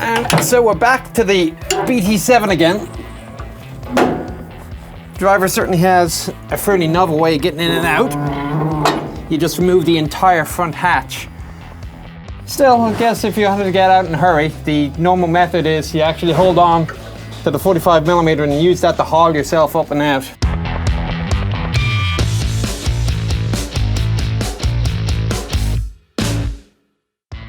And so we're back to the BT-7 again. Driver certainly has a fairly novel way of getting in and out. You just remove the entire front hatch. Still, I guess if you had to get out in a hurry, the normal method is you actually hold on to the 45mm and use that to haul yourself up and out.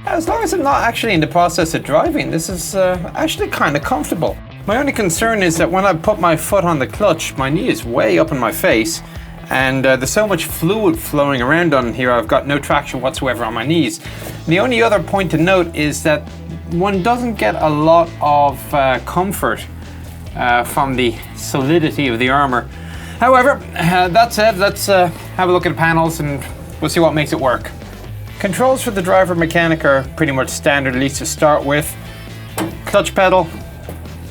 As long as I'm not actually in the process of driving, this is actually kind of comfortable. My only concern is that when I put my foot on the clutch, my knee is way up in my face, and there's so much fluid flowing around on here, I've got no traction whatsoever on my knees. The only other point to note is that one doesn't get a lot of comfort from the solidity of the armor. However, that said, let's have a look at the panels and we'll see what makes it work. Controls for the driver mechanic are pretty much standard, at least to start with. Clutch pedal,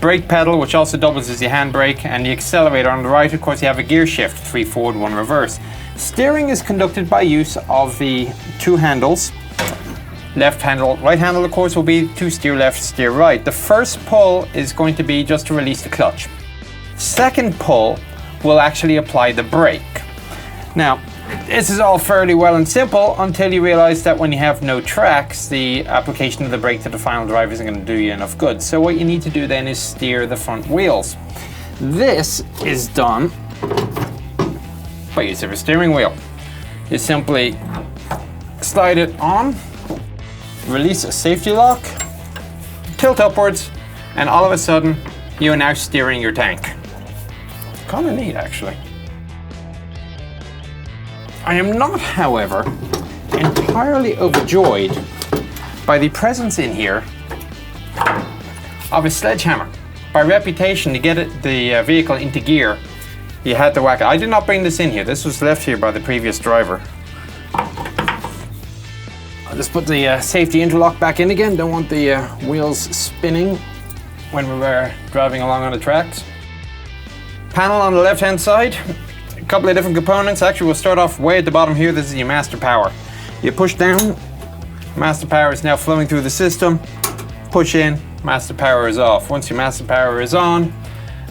brake pedal, which also doubles as the handbrake, and the accelerator on the right. Of course, you have a gear shift, 3 forward, 1 reverse. Steering is conducted by use of the 2 handles. Left handle, right handle, of course, will be to steer left, steer right. The first pull is going to be just to release the clutch. Second pull will actually apply the brake. Now, this is all fairly well and simple until you realize that when you have no tracks, the application of the brake to the final drive isn't going to do you enough good. So what you need to do then is steer the front wheels. This is done by use of a steering wheel. You simply slide it on, release a safety lock, tilt upwards, and all of a sudden you are now steering your tank. Kind of neat, actually. I am not, however, entirely overjoyed by the presence in here of a sledgehammer. By reputation, to get the vehicle into gear, you had to whack it. I did not bring this in here. This was left here by the previous driver. I'll just put the safety interlock back in again. Don't want the wheels spinning when we're driving along on the tracks. Panel on the left-hand side. A couple of different components. Actually, we'll start off way at the bottom here. This is your master power. You push down, master power is now flowing through the system. Push in, master power is off. Once your master power is on,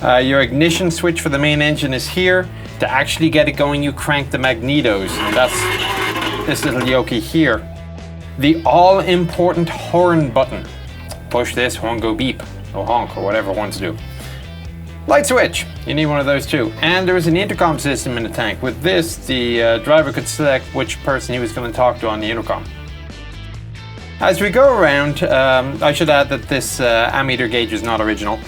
your ignition switch for the main engine is here. To actually get it going, you crank the magnetos, and that's this little yoke here. The all-important horn button. Push this, horn go beep, or honk, or whatever it wants to do. Light switch, you need one of those too. And there is an intercom system in the tank. With this, the driver could select which person he was going to talk to on the intercom. As we go around, I should add that this ammeter gauge is not original.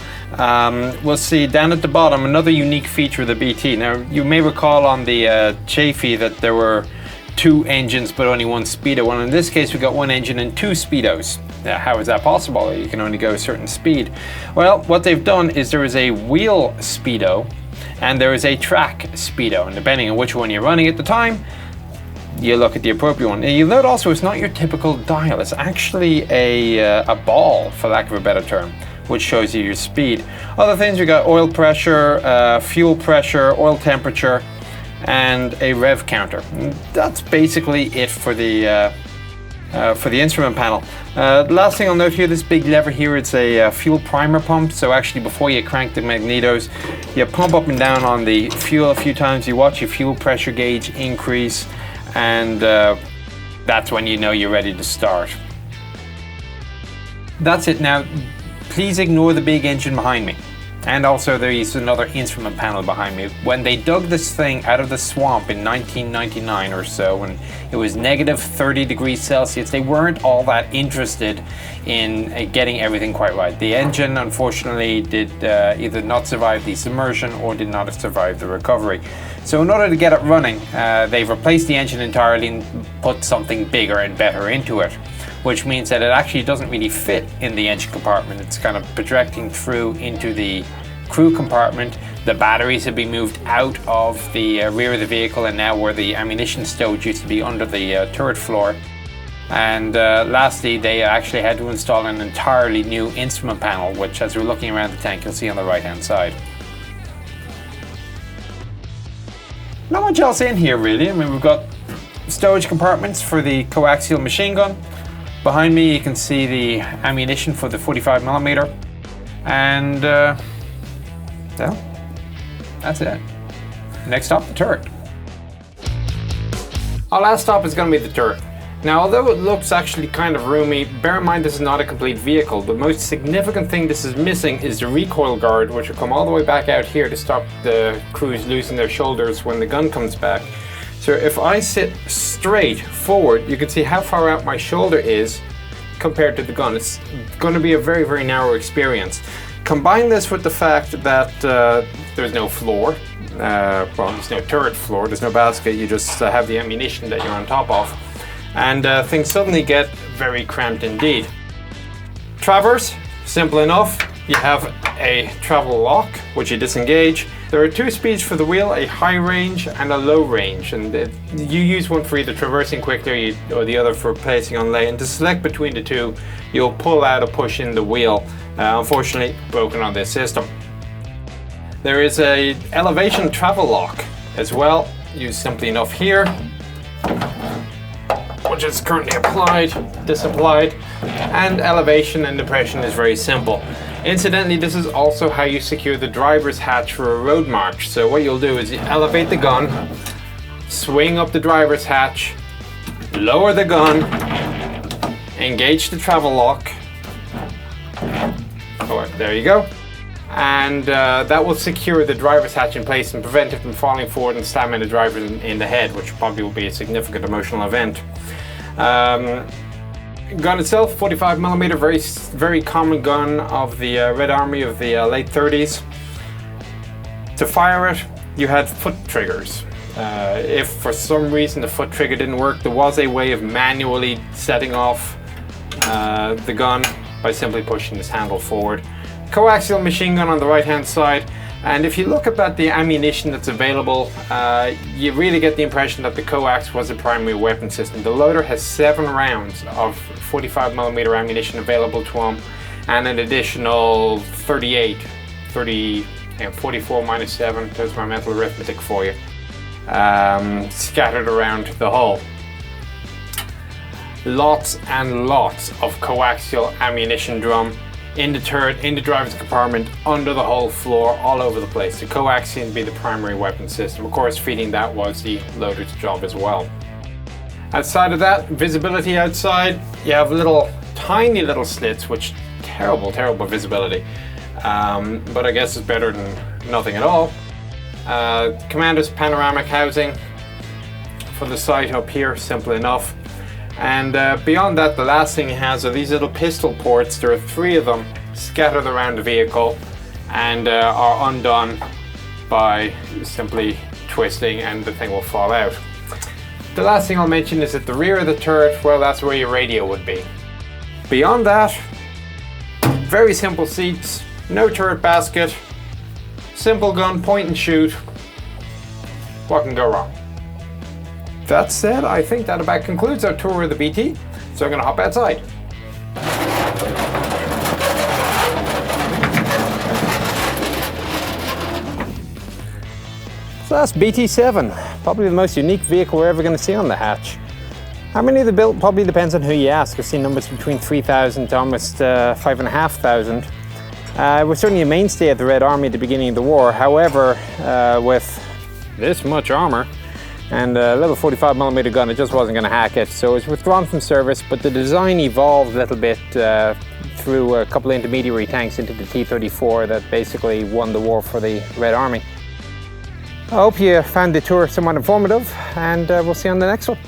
We'll see down at the bottom another unique feature of the BT. Now, you may recall on the Chieftain that there were 2 engines but only 1 speedo. Well, in this case, we got 1 engine and 2 speedos. How is that possible? You can only go a certain speed. Well, what they've done is there is a wheel speedo and there is a track speedo, and depending on which one you're running at the time, you look at the appropriate one. And you'll note also it's not your typical dial. It's actually a ball, for lack of a better term, which shows you your speed. Other things, we got oil pressure, fuel pressure, oil temperature, and a rev counter. And that's basically it for the instrument panel. The last thing I'll note here, this big lever here, it's a fuel primer pump. So actually, before you crank the magnetos, you pump up and down on the fuel a few times. You watch your fuel pressure gauge increase, and that's when you know you're ready to start. That's it. Now, please ignore the big engine behind me. And also there is another instrument panel behind me. When they dug this thing out of the swamp in 1999 or so, when it was negative 30 degrees Celsius, they weren't all that interested in getting everything quite right. The engine, unfortunately, did either not survive the submersion or did not survive the recovery. So in order to get it running, they've replaced the engine entirely and put something bigger and better into it, which means that it actually doesn't really fit in the engine compartment. It's kind of projecting through into the crew compartment. The batteries have been moved out of the rear of the vehicle and now where the ammunition stowage used to be under the turret floor. And lastly, they actually had to install an entirely new instrument panel, which as we're looking around the tank, you'll see on the right-hand side. Not much else in here really. I mean, we've got stowage compartments for the coaxial machine gun. Behind me you can see the ammunition for the 45mm, and well, that's it. Next stop, the turret. Our last stop is going to be the turret. Now, although it looks actually kind of roomy, bear in mind this is not a complete vehicle. The most significant thing this is missing is the recoil guard, which will come all the way back out here to stop the crews losing their shoulders when the gun comes back. So if I sit straight forward, you can see how far out my shoulder is compared to the gun. It's going to be a very, very narrow experience. Combine this with the fact that there's no floor, well, there's no turret floor, there's no basket, you just have the ammunition that you're on top of, and things suddenly get very cramped indeed. Traverse, simple enough. You have a travel lock, which you disengage. There are two speeds for the wheel, a high range and a low range, and you use one for either traversing quickly or the other for placing on lay, and to select between the two, you'll pull out or push in the wheel. Unfortunately, broken on this system. There is a elevation travel lock as well, used simply enough here, which is currently applied, disapplied, and elevation and depression is very simple. Incidentally, this is also how you secure the driver's hatch for a road march. So what you'll do is you elevate the gun, swing up the driver's hatch, lower the gun, engage the travel lock. Oh, there you go. And that will secure the driver's hatch in place and prevent it from falling forward and slamming the driver in the head, which probably will be a significant emotional event. Gun itself, 45mm, very common gun of the Red Army of the late 30s. To fire it, you had foot triggers. If for some reason the foot trigger didn't work, there was a way of manually setting off the gun by simply pushing this handle forward. Coaxial machine gun on the right hand side, and if you look at the ammunition that's available, you really get the impression that the coax was a primary weapon system. The loader has 7 rounds of 45mm ammunition available to him, and an additional 44 minus 7, there's my mental arithmetic for you, scattered around the hull. Lots and lots of coaxial ammunition drum in the turret, in the driver's compartment, under the whole floor, all over the place. The coax seemed to be the primary weapon system. Of course, feeding that was the loader's job as well. Outside of that, visibility outside, you have tiny little slits, which terrible visibility. But I guess it's better than nothing at all. Commander's panoramic housing for the sight up here, simple enough. And beyond that, the last thing he has are these little pistol ports. There are 3 of them scattered around the vehicle and are undone by simply twisting, and the thing will fall out. The last thing I'll mention is at the rear of the turret, well, that's where your radio would be. Beyond that, very simple seats, no turret basket, simple gun, point and shoot. What can go wrong? That said, I think that about concludes our tour of the BT, so I'm going to hop outside. So that's BT-7, probably the most unique vehicle we're ever going to see on the hatch. How many they built probably depends on who you ask. I've seen numbers between 3,000 to almost 5,500. It was certainly a mainstay of the Red Army at the beginning of the war. However, with this much armour and a little 45mm gun, it just wasn't going to hack it. So it was withdrawn from service, but the design evolved a little bit through a couple of intermediary tanks into the T-34 that basically won the war for the Red Army. I hope you found the tour somewhat informative, and we'll see you on the next one.